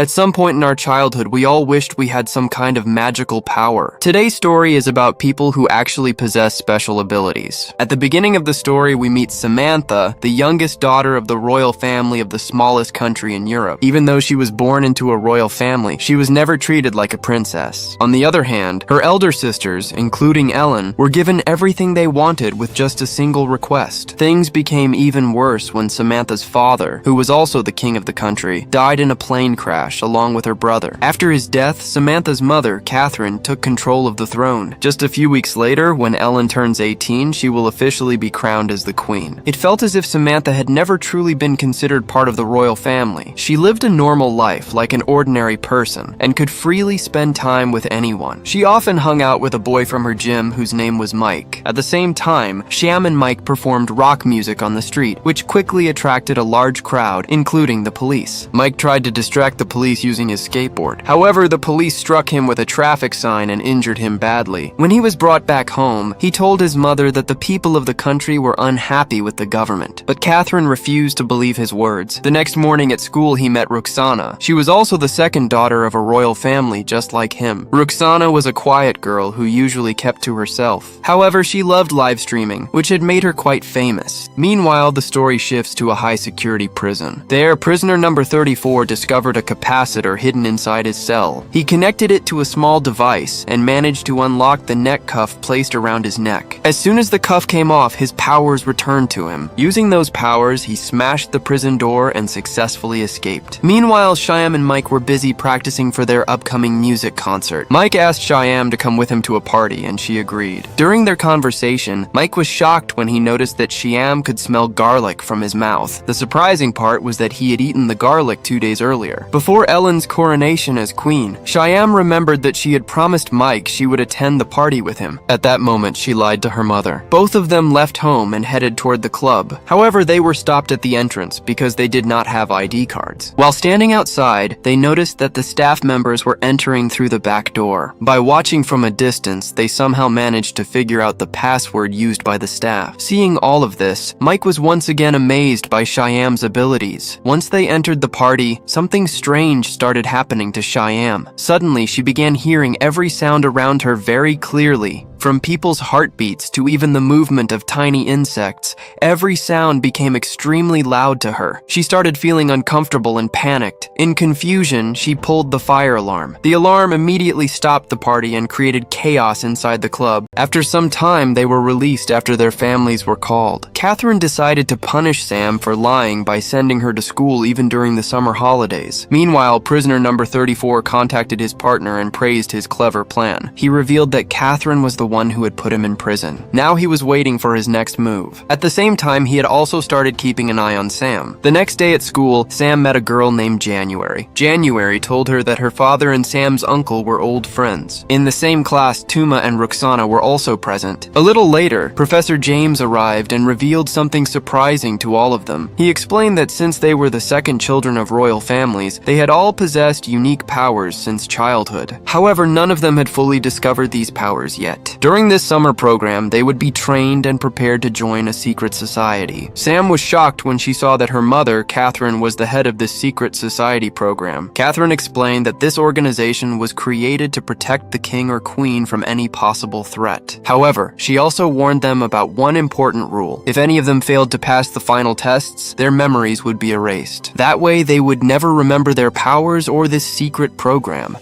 At some point in our childhood, we all wished we had some kind of magical power. Today's story is about people who actually possess special abilities. At the beginning of the story, we meet Samantha, the youngest daughter of the royal family of the smallest country in Europe. Even though she was born into a royal family, she was never treated like a princess. On the other hand, her elder sisters, including Ellen, were given everything they wanted with just a single request. Things became even worse when Samantha's father, who was also the king of the country, died in a plane crash along with her brother. After his death, Samantha's mother, Catherine, took control of the throne. Just a few weeks later, when Ellen turns 18, she will officially be crowned as the queen. It felt as if Samantha had never truly been considered part of the royal family. She lived a normal life like an ordinary person and could freely spend time with anyone. She often hung out with a boy from her gym whose name was Mike. At the same time, Sham and Mike performed rock music on the street, which quickly attracted a large crowd, including the police. Mike tried to distract the police using his skateboard. However, the police struck him with a traffic sign and injured him badly. When he was brought back home, he told his mother that the people of the country were unhappy with the government. But Catherine refused to believe his words. The next morning at school, he met Roxana. She was also the second daughter of a royal family, just like him. Roxana was a quiet girl who usually kept to herself. However, she loved live streaming, which had made her quite famous. Meanwhile, the story shifts to a high-security prison. There, prisoner number 34 discovered a capacitor hidden inside his cell. He connected it to a small device and managed to unlock the neck cuff placed around his neck. As soon as the cuff came off, his powers returned to him. Using those powers, he smashed the prison door and successfully escaped. Meanwhile, Shyam and Mike were busy practicing for their upcoming music concert. Mike asked Shyam to come with him to a party, and she agreed. During their conversation, Mike was shocked when he noticed that Shyam could smell garlic from his mouth. The surprising part was that he had eaten the garlic 2 days earlier. Before Ellen's coronation as queen, Shyam remembered that she had promised Mike she would attend the party with him. At that moment, she lied to her mother. Both of them left home and headed toward the club. However, they were stopped at the entrance because they did not have ID cards. While standing outside, they noticed that the staff members were entering through the back door. By watching from a distance, they somehow managed to figure out the password used by the staff. Seeing all of this, Mike was once again amazed by Shyam's abilities. Once they entered the party, something strange started happening to Shyam. Suddenly, she began hearing every sound around her very clearly. From people's heartbeats to even the movement of tiny insects, every sound became extremely loud to her. She started feeling uncomfortable and panicked. In confusion, she pulled the fire alarm. The alarm immediately stopped the party and created chaos inside the club. After some time, they were released after their families were called. Catherine decided to punish Sam for lying by sending her to school even during the summer holidays. Meanwhile, prisoner number 34 contacted his partner and praised his clever plan. He revealed that Catherine was the one who had put him in prison. Now he was waiting for his next move. At the same time, he had also started keeping an eye on Sam. The next day at school, Sam met a girl named January. January told her that her father and Sam's uncle were old friends. In the same class, Tuma and Roxana were also present. A little later, Professor James arrived and revealed something surprising to all of them. He explained that since they were the second children of royal families, they had all possessed unique powers since childhood. However, none of them had fully discovered these powers yet. During this summer program, they would be trained and prepared to join a secret society. Sam was shocked when she saw that her mother, Catherine, was the head of this secret society program. Catherine explained that this organization was created to protect the king or queen from any possible threat. However, she also warned them about one important rule. If any of them failed to pass the final tests, their memories would be erased. That way, they would never remember their powers or this secret program.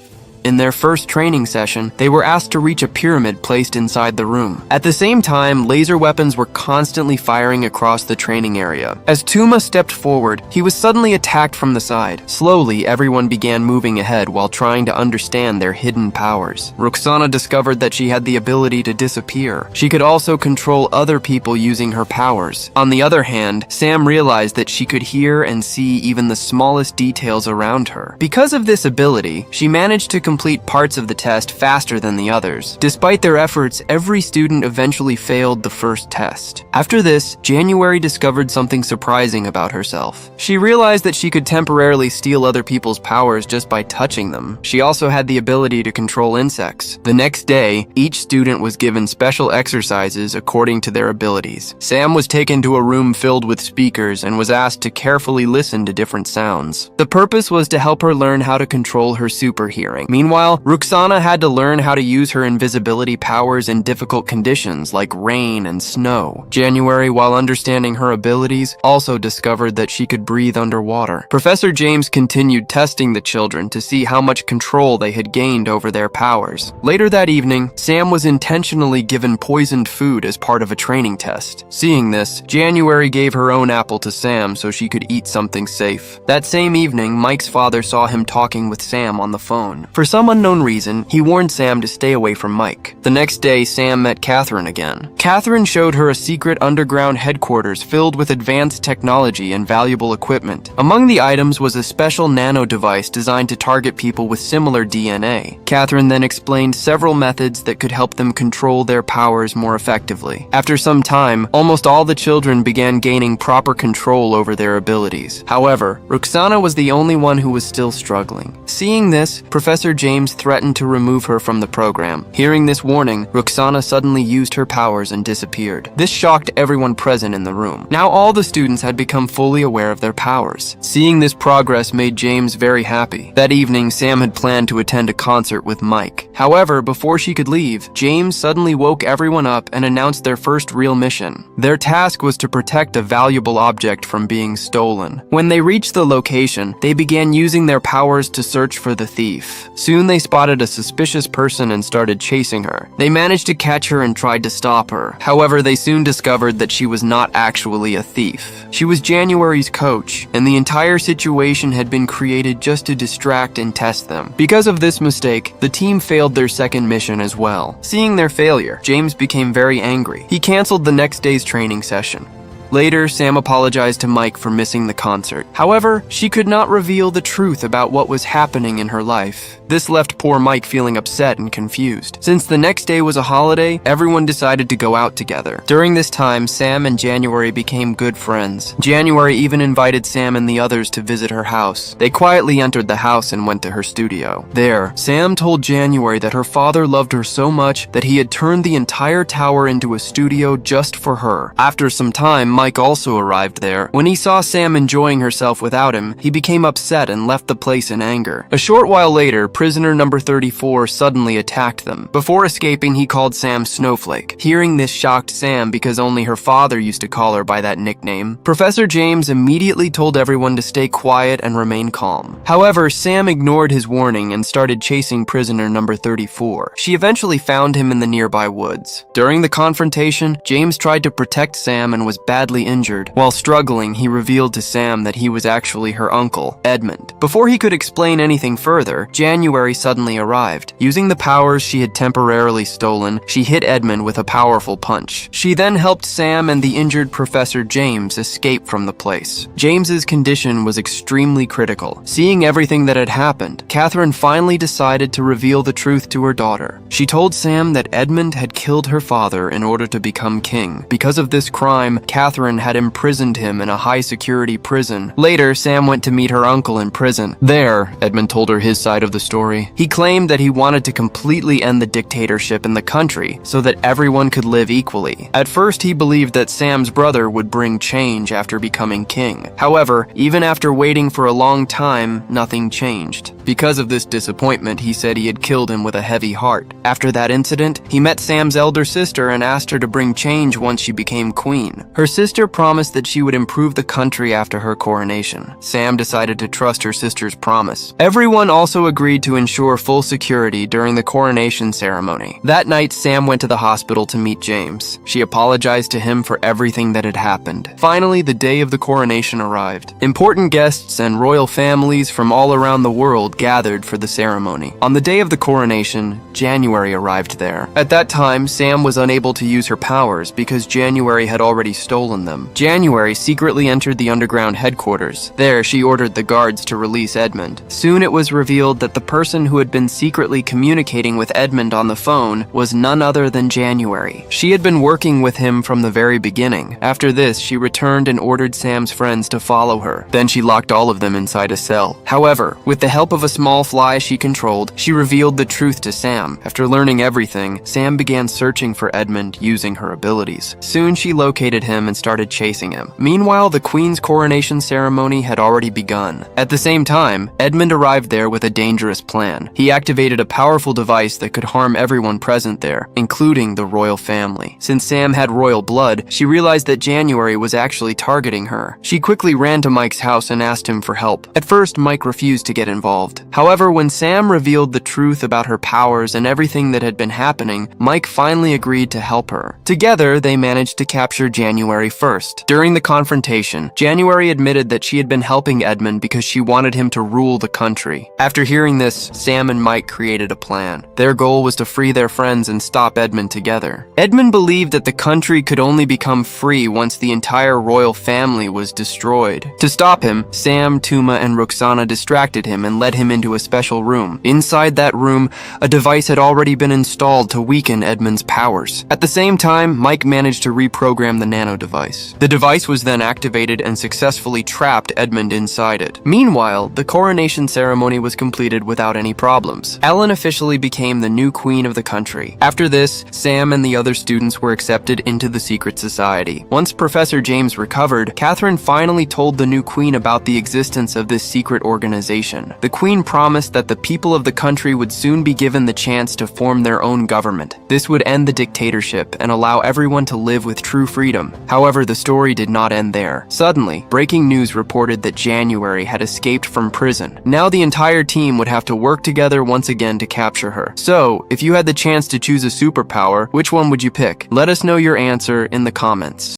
In their first training session, they were asked to reach a pyramid placed inside the room. At the same time, laser weapons were constantly firing across the training area. As Tuma stepped forward, he was suddenly attacked from the side. Slowly, everyone began moving ahead while trying to understand their hidden powers. Roxana discovered that she had the ability to disappear. She could also control other people using her powers. On the other hand, Sam realized that she could hear and see even the smallest details around her. Because of this ability, she managed to complete parts of the test faster than the others. Despite their efforts, every student eventually failed the first test. After this, January discovered something surprising about herself. She realized that she could temporarily steal other people's powers just by touching them. She also had the ability to control insects. The next day, each student was given special exercises according to their abilities. Sam was taken to a room filled with speakers and was asked to carefully listen to different sounds. The purpose was to help her learn how to control her super hearing. Meanwhile, Ruxana had to learn how to use her invisibility powers in difficult conditions like rain and snow. January, while understanding her abilities, also discovered that she could breathe underwater. Professor James continued testing the children to see how much control they had gained over their powers. Later that evening, Sam was intentionally given poisoned food as part of a training test. Seeing this, January gave her own apple to Sam so she could eat something safe. That same evening, Mike's father saw him talking with Sam on the phone. For some unknown reason, he warned Sam to stay away from Mike. The next day, Sam met Catherine again. Catherine showed her a secret underground headquarters filled with advanced technology and valuable equipment. Among the items was a special nano device designed to target people with similar DNA. Catherine then explained several methods that could help them control their powers more effectively. After some time, almost all the children began gaining proper control over their abilities. However, Ruxana was the only one who was still struggling. Seeing this, Professor James threatened to remove her from the program. Hearing this warning, Ruxana suddenly used her powers and disappeared. This shocked everyone present in the room. Now all the students had become fully aware of their powers. Seeing this progress made James very happy. That evening, Sam had planned to attend a concert with Mike. However, before she could leave, James suddenly woke everyone up and announced their first real mission. Their task was to protect a valuable object from being stolen. When they reached the location, they began using their powers to search for the thief. Soon they spotted a suspicious person and started chasing her. They managed to catch her and tried to stop her. However, they soon discovered that she was not actually a thief. She was January's coach, and the entire situation had been created just to distract and test them. Because of this mistake, the team failed their second mission as well. Seeing their failure, James became very angry. He canceled the next day's training session. Later, Sam apologized to Mike for missing the concert. However, she could not reveal the truth about what was happening in her life. This left poor Mike feeling upset and confused. Since the next day was a holiday, everyone decided to go out together. During this time, Sam and January became good friends. January even invited Sam and the others to visit her house. They quietly entered the house and went to her studio. There, Sam told January that her father loved her so much that he had turned the entire tower into a studio just for her. After some time, Mike also arrived there. When he saw Sam enjoying herself without him, he became upset and left the place in anger. A short while later, prisoner number 34 suddenly attacked them. Before escaping, he called Sam Snowflake. Hearing this shocked Sam because only her father used to call her by that nickname. Professor James immediately told everyone to stay quiet and remain calm. However, Sam ignored his warning and started chasing prisoner number 34. She eventually found him in the nearby woods. During the confrontation, James tried to protect Sam and was badly injured. While struggling, he revealed to Sam that he was actually her uncle, Edmund. Before he could explain anything further, January suddenly arrived. Using the powers she had temporarily stolen, she hit Edmund with a powerful punch. She then helped Sam and the injured Professor James escape from the place. James's condition was extremely critical. Seeing everything that had happened, Catherine finally decided to reveal the truth to her daughter. She told Sam that Edmund had killed her father in order to become king. Because of this crime, Catherine had imprisoned him in a high-security prison. Later, Sam went to meet her uncle in prison. There, Edmund told her his side of the story. He claimed that he wanted to completely end the dictatorship in the country so that everyone could live equally. At first, he believed that Sam's brother would bring change after becoming king. However, even after waiting for a long time, nothing changed. Because of this disappointment, he said he had killed him with a heavy heart. After that incident, he met Sam's elder sister and asked her to bring change once she became queen. Her sister promised that she would improve the country after her coronation. Sam decided to trust her sister's promise. Everyone also agreed to ensure full security during the coronation ceremony. That night, Sam went to the hospital to meet James. She apologized to him for everything that had happened. Finally, the day of the coronation arrived. Important guests and royal families from all around the world gathered for the ceremony. On the day of the coronation, January arrived there. At that time, Sam was unable to use her powers because January had already stolen them. January secretly entered the underground headquarters. There, she ordered the guards to release Edmund. Soon it was revealed that the person who had been secretly communicating with Edmund on the phone was none other than January. She had been working with him from the very beginning. After this, she returned and ordered Sam's friends to follow her. Then she locked all of them inside a cell. However, with the help of a small fly she controlled, she revealed the truth to Sam. After learning everything, Sam began searching for Edmund using her abilities. Soon she located him and started chasing him. Meanwhile, the Queen's coronation ceremony had already begun. At the same time, Edmund arrived there with a dangerous plan. He activated a powerful device that could harm everyone present there, including the royal family. Since Sam had royal blood, she realized that January was actually targeting her. She quickly ran to Mike's house and asked him for help. At first, Mike refused to get involved. However, when Sam revealed the truth about her powers and everything that had been happening, Mike finally agreed to help her. Together, they managed to capture January first. During the confrontation, January admitted that she had been helping Edmund because she wanted him to rule the country. After hearing this, Sam and Mike created a plan. Their goal was to free their friends and stop Edmund together. Edmund believed that the country could only become free once the entire royal family was destroyed. To stop him, Sam, Tuma, and Roxana distracted him and led him into a special room. Inside that room, a device had already been installed to weaken Edmund's powers. At the same time, Mike managed to reprogram the nano device. The device was then activated and successfully trapped Edmund inside it. Meanwhile, the coronation ceremony was completed without any problems. Ellen officially became the new queen of the country. After this, Sam and the other students were accepted into the secret society. Once Professor James recovered, Catherine finally told the new queen about the existence of this secret organization. The queen promised that the people of the country would soon be given the chance to form their own government. This would end the dictatorship and allow everyone to live with true freedom. However, the story did not end there. Suddenly, breaking news reported that January had escaped from prison. Now the entire team would have to work together once again to capture her. So, if you had the chance to choose a superpower, which one would you pick? Let us know your answer in the comments.